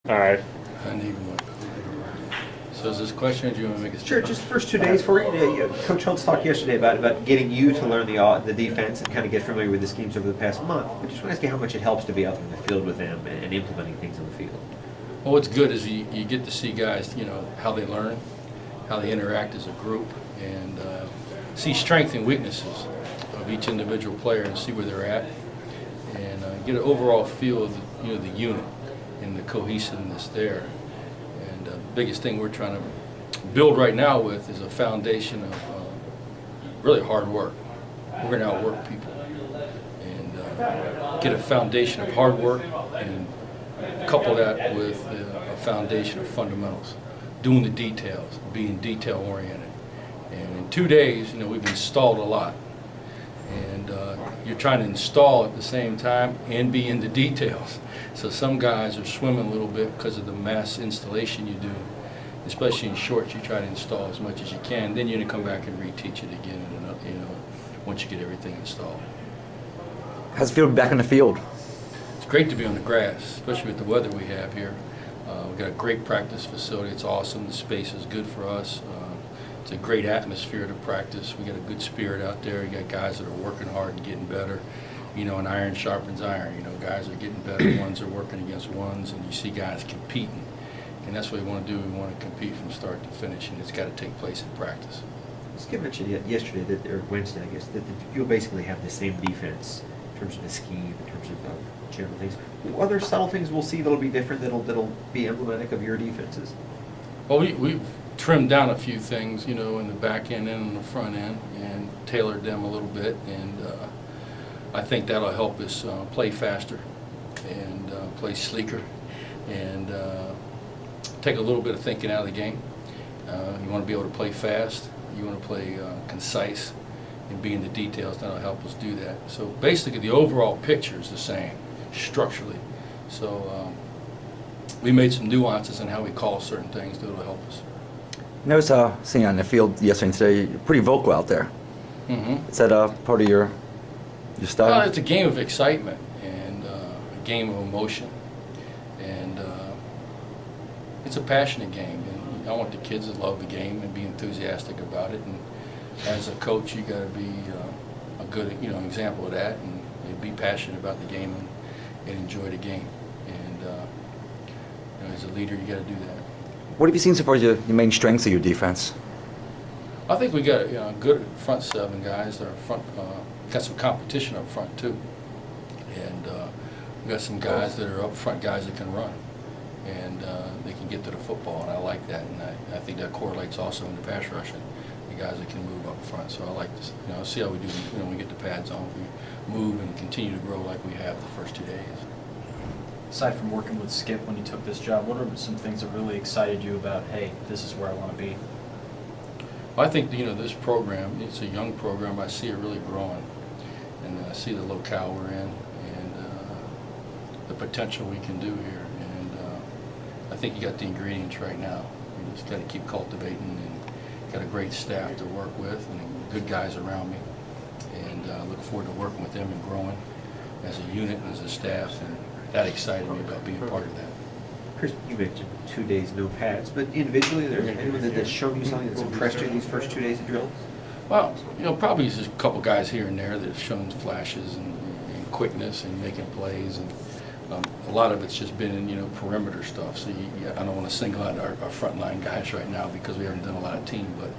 All right. I need one. So is this question, or do you want to make a Sure, statement? just the first 2 days for you. Coach Holtz talked yesterday about getting you to learn the defense and kind of get familiar with the schemes over the past month. I just want to ask you how much it helps to be out in the field with them and implementing things on the field. Well, what's good is you get to see guys, how they learn, how they interact as a group, and see strengths and weaknesses of each individual player and see where they're at, and get an overall feel of the unit and the cohesiveness there. And the biggest thing we're trying to build right now with is a foundation of really hard work. We're going to outwork people and get a foundation of hard work and couple that with a foundation of fundamentals, doing the details, being detail oriented. And in 2 days, we've installed a lot. And you're trying to install at the same time and be in the details. So some guys are swimming a little bit because of the mass installation you do. Especially in shorts, you try to install as much as you can. Then you're going to come back and reteach it again, once you get everything installed. How's it feel to be back on the field? It's great to be on the grass, especially with the weather we have here. We've got a great practice facility. It's awesome. The space is good for us. It's a great atmosphere to practice. We got a good spirit out there. You got guys that are working hard and getting better. And iron sharpens iron. Guys are getting better. Ones are working against ones, and you see guys competing. And that's what we want to do. We want to compete from start to finish, and it's got to take place in practice. Skip mentioned yesterday, or Wednesday, I guess, that you'll basically have the same defense in terms of the scheme, in terms of general things. Other subtle things we'll see that'll be different, that'll be emblematic of your defenses? Well, we've trimmed down a few things, in the back end and in the front end, and tailored them a little bit. And I think that'll help us play faster and play sleeker and take a little bit of thinking out of the game. You want to be able to play fast. You want to play concise and be in the details. That'll help us do that. So basically, the overall picture is the same structurally. So we made some nuances in how we call certain things that'll help us. I noticed seeing you on the field yesterday and today, you're pretty vocal out there. Mm-hmm. Is that part of your style? Well, it's a game of excitement and a game of emotion, and it's a passionate game. And I want the kids to love the game and be enthusiastic about it. And as a coach, you got to be a good, example of that, and be passionate about the game and enjoy the game. And as a leader, you got to do that. What have you seen so far as your main strengths of your defense? I think we got good front seven guys that are front. Got some competition up front too, and we got some guys that are up front, guys that can run, and they can get to the football, and I like that, and I think that correlates also in the pass rushing, the guys that can move up front. So I like this, see how we do. When we get the pads on, we move and continue to grow like we have the first 2 days. Aside from working with Skip when you took this job, what are some things that really excited you about, hey, this is where I want to be? Well, I think this program, it's a young program. I see it really growing, and I see the locale we're in and the potential we can do here. And I think you got the ingredients right now. You just got to keep cultivating, and got a great staff to work with and good guys around me. And I look forward to working with them and growing as a unit and as a staff. And that excited me about being part of that. Chris, you mentioned 2 days no pads, but individually, is there anyone that's shown you something that's impressed you in these first 2 days of drill? Well, probably just a couple guys here and there that have shown flashes and quickness and making plays, and a lot of it's just been in perimeter stuff. So I don't want to single out our frontline guys right now because we haven't done a lot of team, but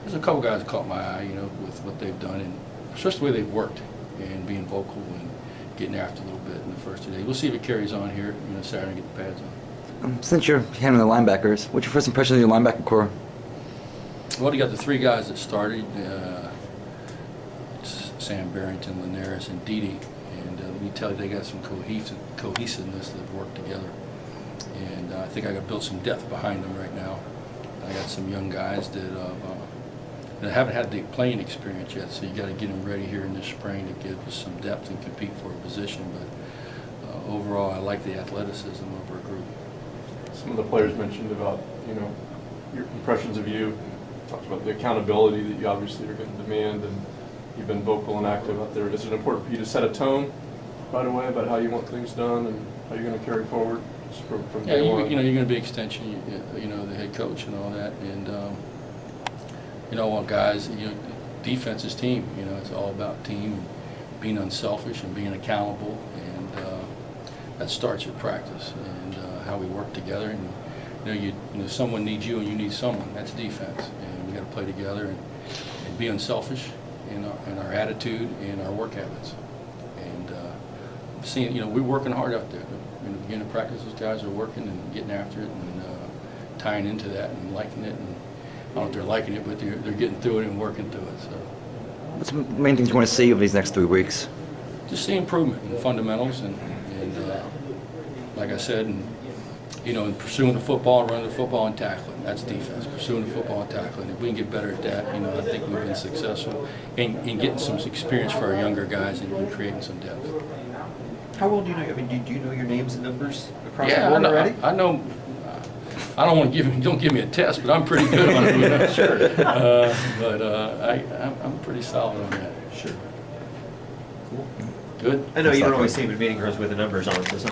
there's a couple guys that caught my eye, with what they've done, and just the way they've worked and being vocal and getting after a little bit in the first 2 days. We'll see if it carries on here, Saturday and get the pads on. Since you're handling the linebackers, what's your first impression of your linebacker core? Well, you got the three guys that started, Sam Barrington, Linares, and Dede, and let me tell you, they got some cohesiveness that worked together. And I think I got built some depth behind them right now. I got some young guys that haven't had the playing experience yet, so you got to get them ready here in the spring to give us some depth and compete for a position. But overall, I like the athleticism of our group. Some of the players mentioned about, your impressions of you. Talked about the accountability that you obviously are going to demand, and you've been vocal and active out there. Is it important for you to set a tone right away about how you want things done and how you're going to carry forward? just from Yeah, day one. you know, you're going to be extension, you know, the head coach and all that, and you know, well, guys, you know, defense is team. You know, it's all about team, being unselfish and being accountable, and that starts at practice and how we work together. And you know, someone needs you and you need someone. That's defense, and we got to play together and be unselfish in our attitude and our work habits. And seeing, you know, we're working hard out there. In the beginning of practice, those guys are working and getting after it and tying into that and liking it. And I don't know if they're liking it, but they're getting through it and working through it. So What's the main things you want to see over these next 3 weeks? just see improvement in fundamentals and like I said, and you know, in pursuing the football, running the football, and tackling. That's defense. Pursuing the football and tackling. If we can get better at that, you know, I think we've been successful in getting some experience for our younger guys and creating some depth. How well do you know? I mean, do you know your names and numbers across Yeah, the board I know, already? I know. I don't want to don't give me a test, but I'm pretty good on it. You know? Sure. I'm pretty solid on that. Sure. Good. I know you don't Exactly. always see them in meeting rooms with the numbers on, so